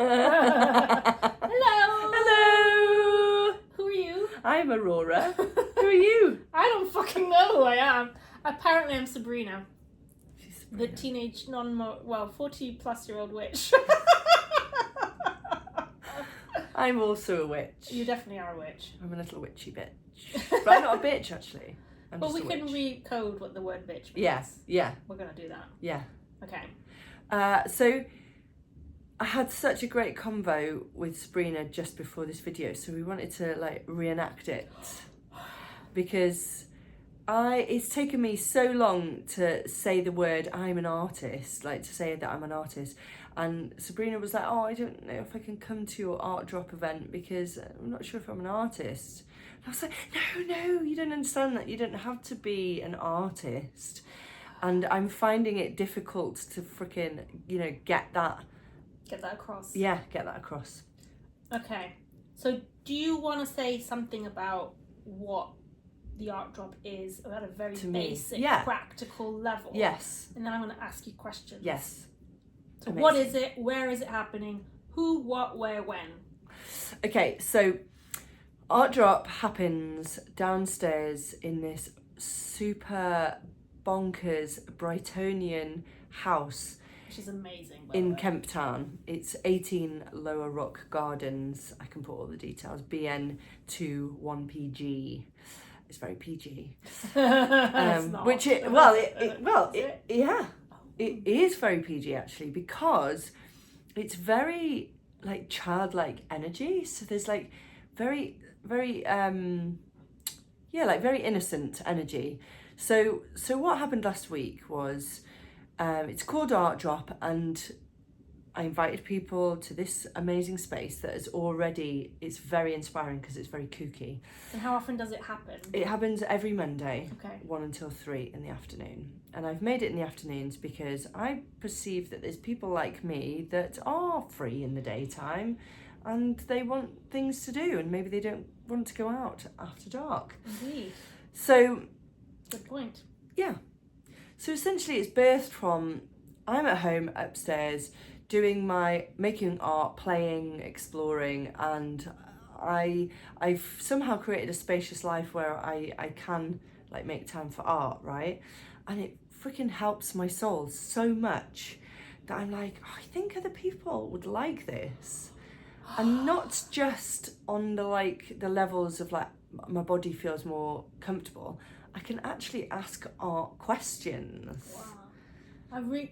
Hello. Hello. Who are you? I'm Aurora. Who are you? I don't fucking know who I am. Apparently I'm Sabrina, She's the teenage 40-plus-year-old witch. I'm also a witch. You definitely are a witch. I'm a little witchy bitch. But I'm not a bitch, actually. I'm Well, just we a can witch. recode what the word bitch means. Yes. Yeah. We're going to do that. Yeah. Okay. So I had such a great convo with Sabrina just before this video, so we wanted to like reenact it because it's taken me so long to say the word I'm an artist, like to say that I'm an artist. And Sabrina was like, oh, I don't know if I can come to your art drop event because I'm not sure if I'm an artist. And I was like, no, you don't understand that. You don't have to be an artist. And I'm finding it difficult to freaking, get that across. Yeah, get that across. Okay. So do you want to say something about what the art drop is at a very basic, practical level? Yes. And then I'm going to ask you questions. Yes. So What is it? Where is it happening? Who, what, where, when? Okay, so art drop happens downstairs in this super bonkers Brightonian house. Which is amazing. In Kemp Town. It's 18 Lower Rock Gardens. I can put all the details. BN21PG. It's very PG. Which it is very PG actually, because it's very like childlike energy. So there's like very very very innocent energy. So what happened last week was it's called Art Drop, and I invited people to this amazing space that it's very inspiring because it's very kooky. And how often does it happen? It happens every Monday, okay, 1 until 3 in the afternoon. And I've made it in the afternoons because I perceive that there's people like me that are free in the daytime and they want things to do and maybe they don't want to go out after dark. Indeed. So... Good point. Yeah. So essentially it's birthed from, I'm at home upstairs doing making art, playing, exploring, and I've somehow created a spacious life where I can like make time for art, right? And it freaking helps my soul so much that I'm like, I think other people would like this. And not just on the levels of like my body feels more comfortable. I can actually ask art questions. Wow.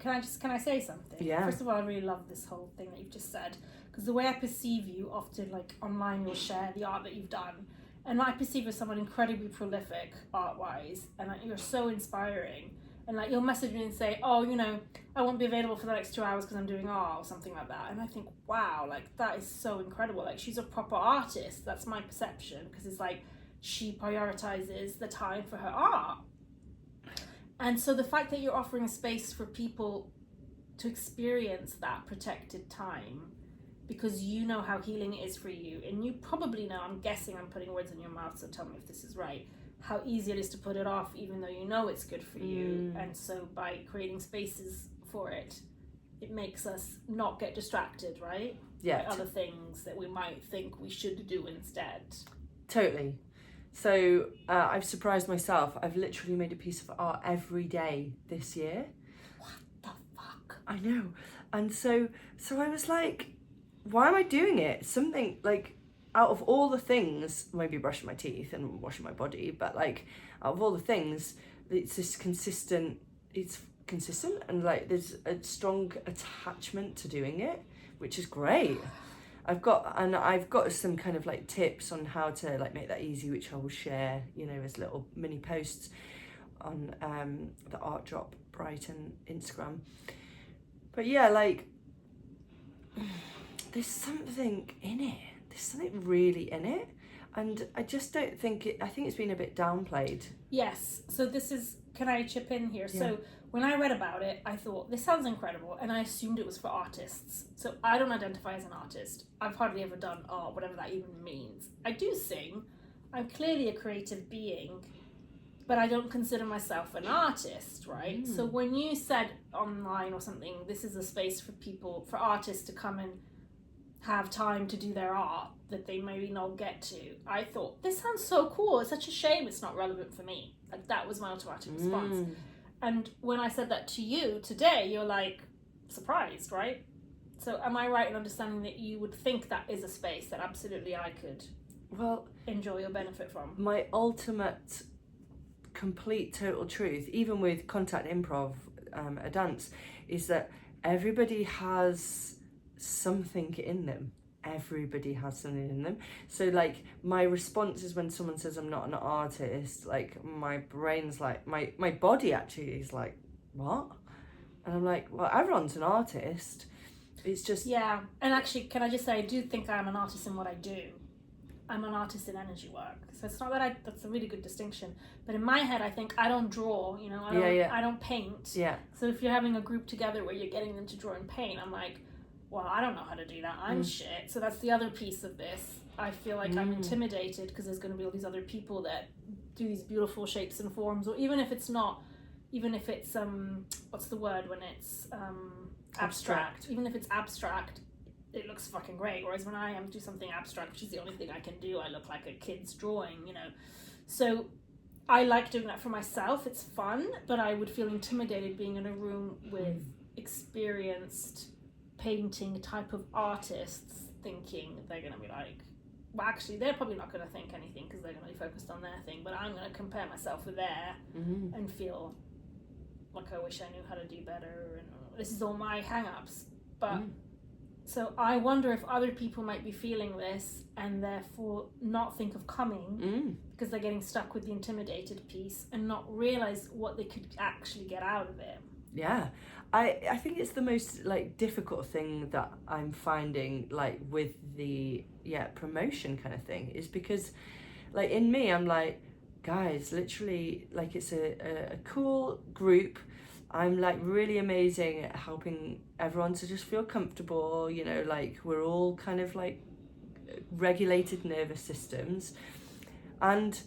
Can I say something? Yeah. First of all, I really love this whole thing that you've just said, because the way I perceive you, often like online you'll share the art that you've done, and I perceive you as someone incredibly prolific art-wise, and like, you're so inspiring. And like you'll message me and say, oh, I won't be available for the next 2 hours because I'm doing art or something like that. And I think, wow, like that is so incredible. Like she's a proper artist. That's my perception, because it's like she prioritizes the time for her art. And so the fact that you're offering a space for people to experience that protected time, because you know how healing it is for you, and you probably know, I'm guessing I'm putting words in your mouth, so tell me if this is right, how easy it is to put it off even though you know it's good for you. And so by creating spaces for it, it makes us not get distracted, right? Yeah. By other things that we might think we should do instead. Totally. So I've surprised myself. I've literally made a piece of art every day this year. What the fuck? I know. And so I was like, why am I doing it? Something like, out of all the things, maybe brushing my teeth and washing my body, but like out of all the things, it's consistent and like there's a strong attachment to doing it, which is great. I've got some kind of like tips on how to like make that easy, which I will share, as little mini posts on the Art Drop Brighton Instagram. But yeah, like there's something in it. There's something really in it. And I just don't think I think it's been a bit downplayed. Yes. So can I chip in here? Yeah. So when I read about it, I thought, this sounds incredible, and I assumed it was for artists. So I don't identify as an artist. I've hardly ever done art, whatever that even means. I do sing. I'm clearly a creative being, but I don't consider myself an artist, right? So when you said online or something, this is a space for artists to come and have time to do their art that they maybe not get to. I thought, this sounds so cool. It's such a shame it's not relevant for me. Like, that was my automatic response. And when I said that to you today, you're like, surprised, right? So am I right in understanding that you would think that is a space that absolutely I could enjoy or benefit from? My ultimate, complete, total truth, even with contact improv, a dance, is that everybody has something in them. Everybody has something in them. So like, my response is when someone says I'm not an artist, like my brain's like, my body actually is like, what? And I'm like, well, everyone's an artist. It's just... Yeah, and actually, can I just say, I do think I'm an artist in what I do. I'm an artist in energy work. So it's not that that's a really good distinction. But in my head, I think I don't draw, you know, I don't paint. Yeah. So if you're having a group together where you're getting them to draw and paint, I'm like, well, I don't know how to do that. I'm shit. So that's the other piece of this. I feel like I'm intimidated because there's going to be all these other people that do these beautiful shapes and forms, or even if it's not, even if it's, what's the word when it's abstract. Even if it's abstract, it looks fucking great. Whereas when I do something abstract, which is the only thing I can do, I look like a kid's drawing, you know. So I like doing that for myself. It's fun, but I would feel intimidated being in a room with experienced painting type of artists thinking they're going to be like, well, actually, they're probably not going to think anything because they're going to be focused on their thing, but I'm going to compare myself with their and feel like I wish I knew how to do better, and this is all my hang-ups. But so I wonder if other people might be feeling this and therefore not think of coming because they're getting stuck with the intimidated piece and not realize what they could actually get out of it. Yeah, I think it's the most like difficult thing that I'm finding, like with the promotion kind of thing, is because like in me I'm like, guys, literally, like it's a cool group. I'm like really amazing at helping everyone to just feel comfortable, you know, like we're all kind of like regulated nervous systems, and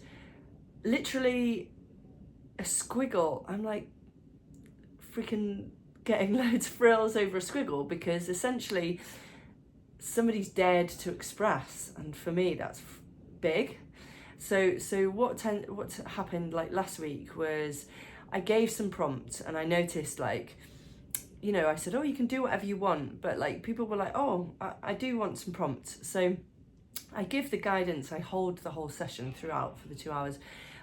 literally a squiggle, I'm like freaking getting loads of frills over a squiggle because essentially somebody's dared to express, and for me that's big. So what happened like last week was I gave some prompts, and I noticed, like, you know, I said, oh, you can do whatever you want, but like people were like, oh, I do want some prompts. So I give the guidance, I hold the whole session throughout for the 2 hours,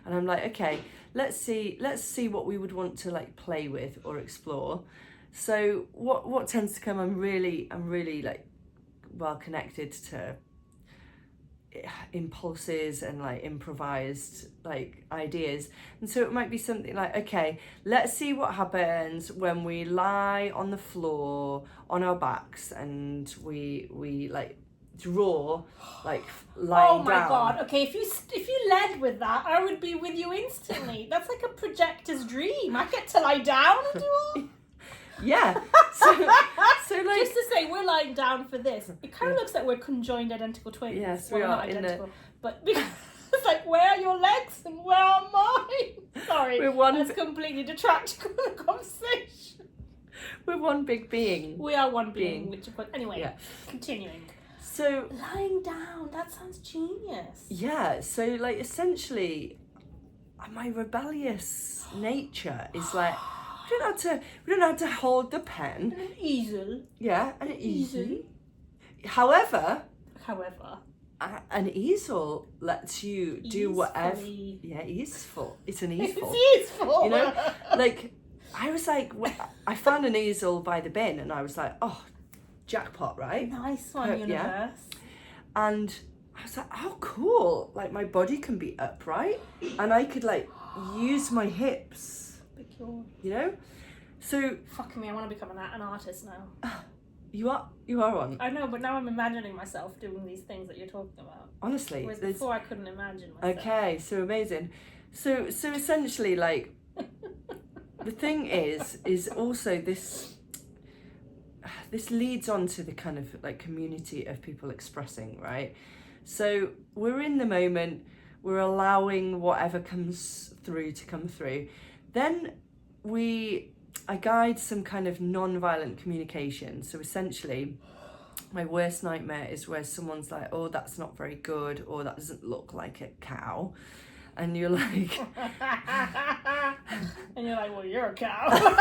and I'm like, okay, let's see what we would want to like play with or explore. So what tends to come, I'm really like well connected to impulses and like improvised like ideas, and so it might be something like, okay, let's see what happens when we lie on the floor on our backs and we like draw like lying down. Oh my god, okay, if you led with that, I would be with you instantly. That's like a projector's dream. I get to lie down and do all. Yeah. So like, just to say, we're lying down for this. It kind of looks like we're conjoined identical twins. Yes, well, we are not identical, but because it's like, where are your legs and where are mine? Sorry, that's completely detracting from the conversation. We're one big being. We are one being. Which, but anyway, continuing. So lying down, that sounds genius. Yeah. So like, essentially, my rebellious nature is like, we don't have to hold the pen. An easel. Yeah, an easel. However, an easel lets you do whatever. Yeah, easeful. It's an easeful. It's easeful. You know, like I was like, I found an easel by the bin, and I was like, oh, jackpot, right? Nice one, universe. Yeah. And I was like, oh, cool. Like my body can be upright, and I could like use my hips. You know, so fucking me, I want to become an artist now. You are one. I know, but now I'm imagining myself doing these things that you're talking about. Honestly, whereas before I couldn't imagine myself. Okay, so amazing. So essentially, like, the thing is also this leads on to the kind of like community of people expressing, right? So we're in the moment, we're allowing whatever comes through to come through. Then I guide some kind of non-violent communication. So essentially, My worst nightmare is where someone's like, oh, that's not very good, or that doesn't look like a cow. And you're like... and you're like, well, you're a cow.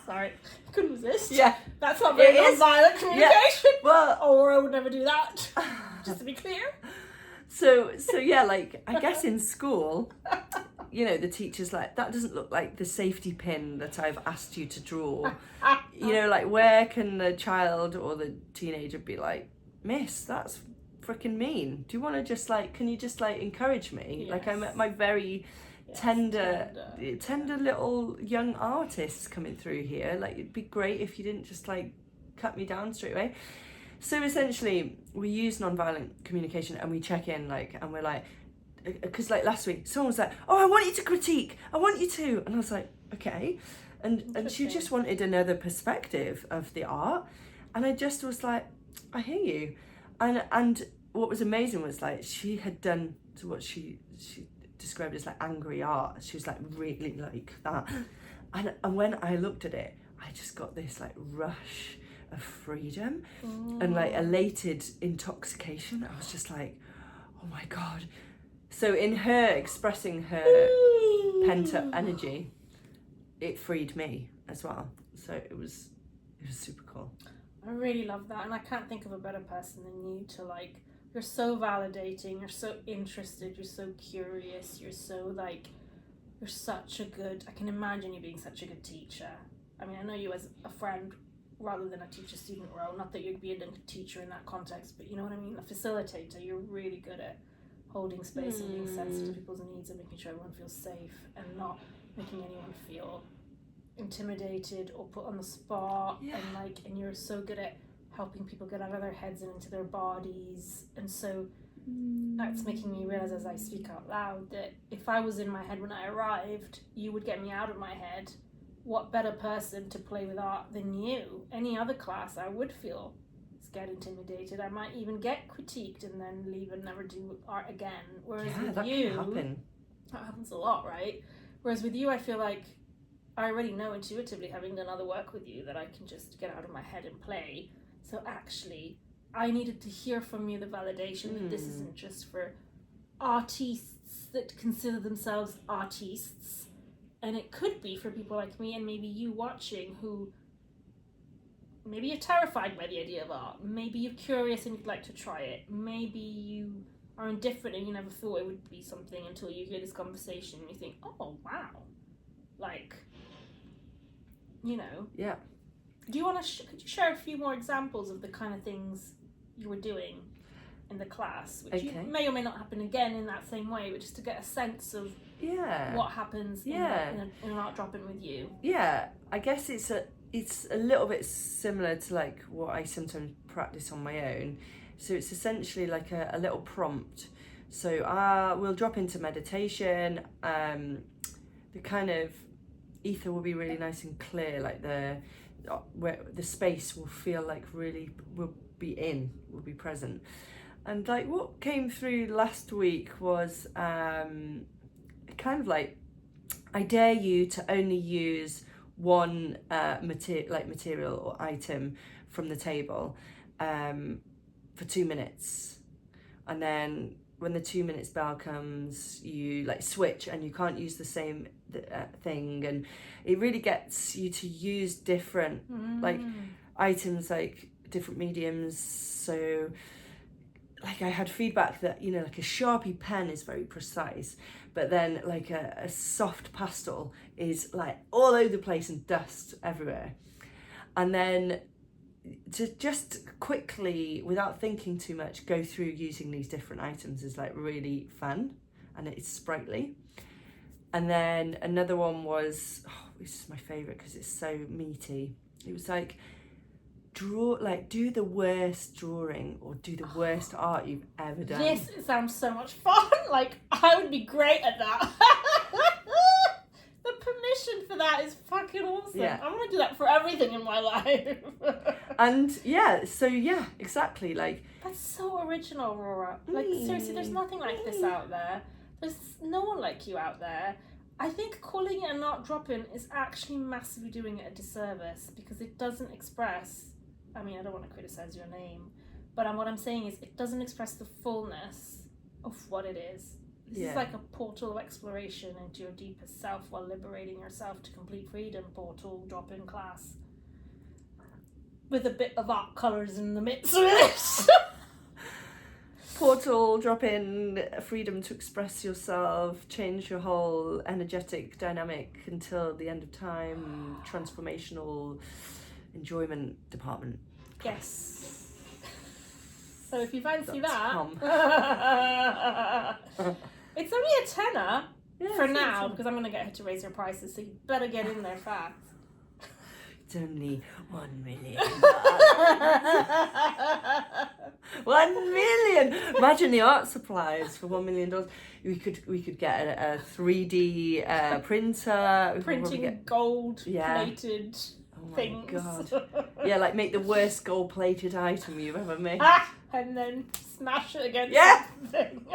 Sorry, couldn't resist. Yeah. That's not very It is. non-violent communication. Yeah. Well, Or I would never do that, just to be clear. So yeah, like, I guess in school, you know, the teacher's like, that doesn't look like the safety pin that I've asked you to draw. You know, like, where can the child or the teenager be like, miss, that's freaking mean. Do you want to just, like, can you just, like, encourage me? Yes. Like, I'm at my very tender little young artists coming through here. Like, it'd be great if you didn't just, like, cut me down straight away. So essentially, we use non-violent communication and we check in, like, and we're like, because like last week, someone was like, oh, I want you to critique. I want you to. And I was like, okay. And she just wanted another perspective of the art. And I just was like, I hear you. And what was amazing was, like, she had done to what she described as, like, angry art. She was like really like that. And when I looked at it, I just got this, like, rush of freedom and, like, elated intoxication. I was just like, oh my God. So in her expressing her pent-up energy, it freed me as well. So it was super cool. I really love that, and I can't think of a better person than you to, like, you're so validating, you're so interested, you're so curious, you're so, like, you're such a good, I can imagine you being such a good teacher. I mean, I know you as a friend rather than a teacher-student role, not that you'd be a teacher in that context, but you know what I mean, a facilitator. You're really good at holding space and being sensitive to people's needs and making sure everyone feels safe and not making anyone feel intimidated or put on the spot. And you're so good at helping people get out of their heads and into their bodies. And so that's making me realize as I speak out loud that if I was in my head when I arrived, you would get me out of my head. What better person to play with art than you? Any other class I would feel scared, intimidated. I might even get critiqued and then leave and never do art again. Whereas with that you, can happen. That happens a lot, right? Whereas with you, I feel like I already know intuitively, having done other work with you, that I can just get out of my head and play. So actually, I needed to hear from you the validation that this isn't just for artists that consider themselves artists. And it could be for people like me and maybe you watching who maybe you're terrified by the idea of art. Maybe you're curious and you'd like to try it. Maybe you are indifferent and you never thought it would be something until you hear this conversation and you think, oh, wow. Like, you know. Yeah. Do you want to could you share a few more examples of the kind of things you were doing in the class, which you may or may not happen again in that same way, but just to get a sense of what happens in an art drop-in with you? Yeah, I guess it's a little bit similar to, like, what I sometimes practice on my own. So it's essentially like a little prompt. So we'll drop into meditation. The kind of ether will be really nice and clear, like where the space will feel like really will be present. And like what came through last week was kind of like, I dare you to only use one material or item from the table for 2 minutes, and then when the 2 minutes bell comes, you like switch and you can't use the same thing, and it really gets you to use different like items, like different mediums. So like I had feedback that, you know, like a Sharpie pen is very precise, but then like a soft pastel is like all over the place and dust everywhere. And then to just quickly, without thinking too much, go through using these different items is like really fun, and it's sprightly. And then another one was, this is my favourite because it's so meaty. It was like, do the worst drawing or do the worst art you've ever done. This sounds so much fun. Like, I would be great at that. The permission for that is fucking awesome. Yeah. I want to do that for everything in my life. And yeah, exactly. Like, that's so original, Aurora. Like, seriously, there's nothing like this out there. There's no one like you out there. I think calling it an art drop-in is actually massively doing it a disservice because it doesn't express I mean, I don't want to criticize your name, but what I'm saying is it doesn't express the fullness of what it is. This is like a portal of exploration into your deepest self while liberating yourself to complete freedom. Portal, drop-in class. With a bit of art colours in the midst of it. Portal, drop in, freedom to express yourself, change your whole energetic dynamic until the end of time, transformational enjoyment department. Yes. So if you fancy That's that, it's only a tenner for now, it's because I'm going to get her to raise her prices, so you better get in there fast. It's only 1 million. 1 million. Imagine the art supplies for $1 million. We could get a 3D printer. Printing gold-plated Oh things. my god. Yeah, like make the worst gold-plated item you've ever made. And then smash it against something.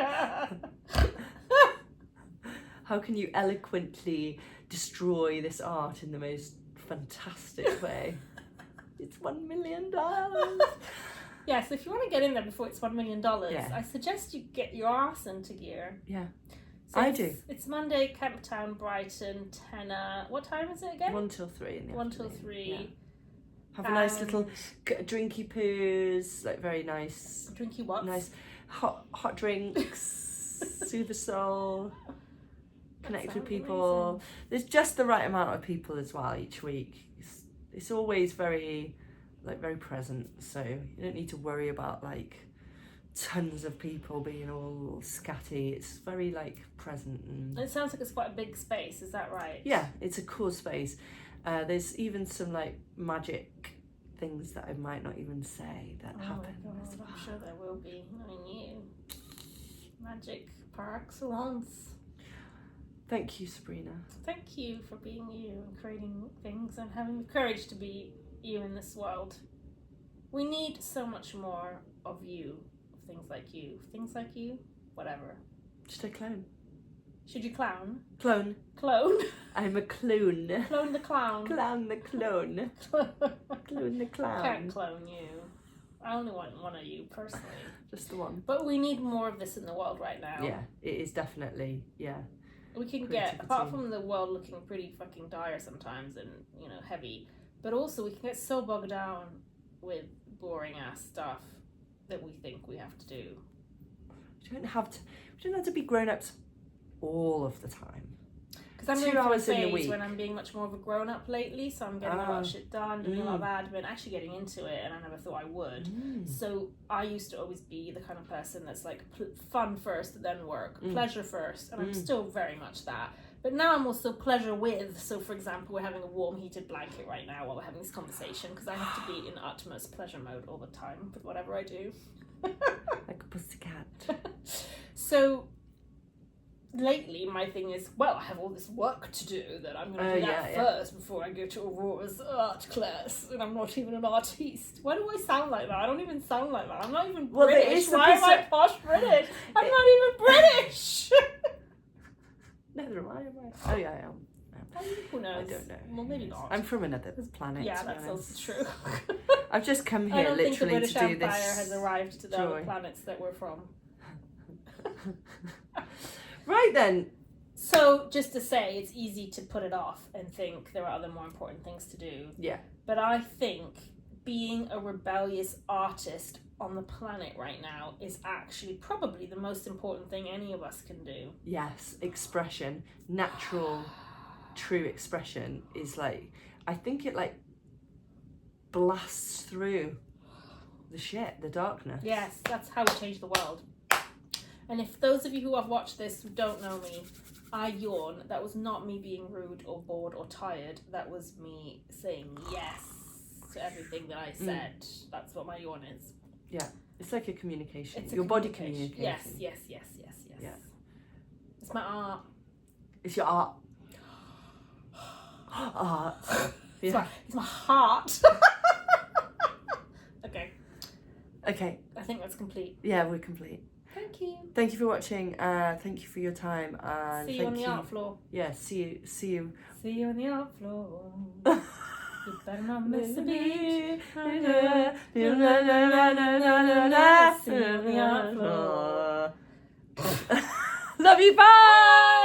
How can you eloquently destroy this art in the most fantastic way? It's $1 million. Yeah, so if you want to get in there before it's $1 million, Yeah. I suggest you get your arse into gear. Yeah, So I it's- do. It's Monday, Camptown, Brighton, tenner. What time is it again? 1 till 3 in the 1 till afternoon. 3. Yeah. Have a nice little drinky poos, like very nice, Drinky what? nice hot drinks, soothe the soul, connect with sounds people. amazing. There's just the right amount of people as well each week. It's always very present, so you don't need to worry about like tons of people being all scatty. It's very like present and It sounds like it's quite a big space, is that right? yeah, it's a cool space. There's even some like magic things that I might not even say that happen. Oh my god, I'm sure there will be. Knowing you. Magic par excellence. Thank you, Sabrina. Thank you for being you and creating things and having the courage to be you in this world. We need so much more of you, of things like you. Things like you? Whatever. Just a clone. Should you clown? Clone. Clone? I'm a clone. Clone the clown. Clown the clone. Clone the clown. Can't clone you. I only want one of you personally. Just the one. But we need more of this in the world right now. Yeah, it is definitely, yeah. We can Creativity. get, apart from the world looking pretty fucking dire sometimes and, you know, heavy, but also we can get so bogged down with boring ass stuff that we think we have to do. We don't have to be grown-ups all of the time. Because I'm 2 going through a hours in the phase week. when I'm being much more of a grown up lately, so I'm getting a lot of shit done, doing a lot of admin, actually getting into it, and I never thought I would. So I used to always be the kind of person that's like fun first, then work, pleasure first, and I'm still very much that. But now I'm also pleasure with. So, for example, we're having a warm heated blanket right now while we're having this conversation because I have to be in utmost pleasure mode all the time with whatever I do. Like a pussycat. So lately my thing is, well, I have all this work to do that I'm going to do that first before I go to Aurora's art class, and I'm not even an artiste. Why do I sound like that? I don't even sound like that. I'm not even British. Why am I posh British? I'm not even British. Neither am I. Oh yeah, I am. Who knows? I don't know. Well, maybe not. I'm from another planet. Yeah, to be that's honest. also true. I've just come I here don't think the literally British to do Empire this. has arrived to the other joy. planets that we're from. Right then. So, just to say, it's easy to put it off and think there are other more important things to do. Yeah. But I think being a rebellious artist on the planet right now is actually probably the most important thing any of us can do. Yes, expression, natural, true expression is like, I think it like blasts through the shit, the darkness. Yes, that's how we change the world. And if those of you who have watched this who don't know me, I yawn. That was not me being rude or bored or tired. That was me saying yes to everything that I said. That's what my yawn is. Yeah, it's like a communication. It's a your body communication. communication. Yes. Yeah. It's my art. It's your art. Art. Yeah. It's my heart. Okay. Okay. I think that's complete. Yeah, we're complete. Thank you. Thank you for watching. Thank you for your time. And See you on the art floor. Yeah, see you. See you on the art floor. You better not miss a beat. Love you, bye!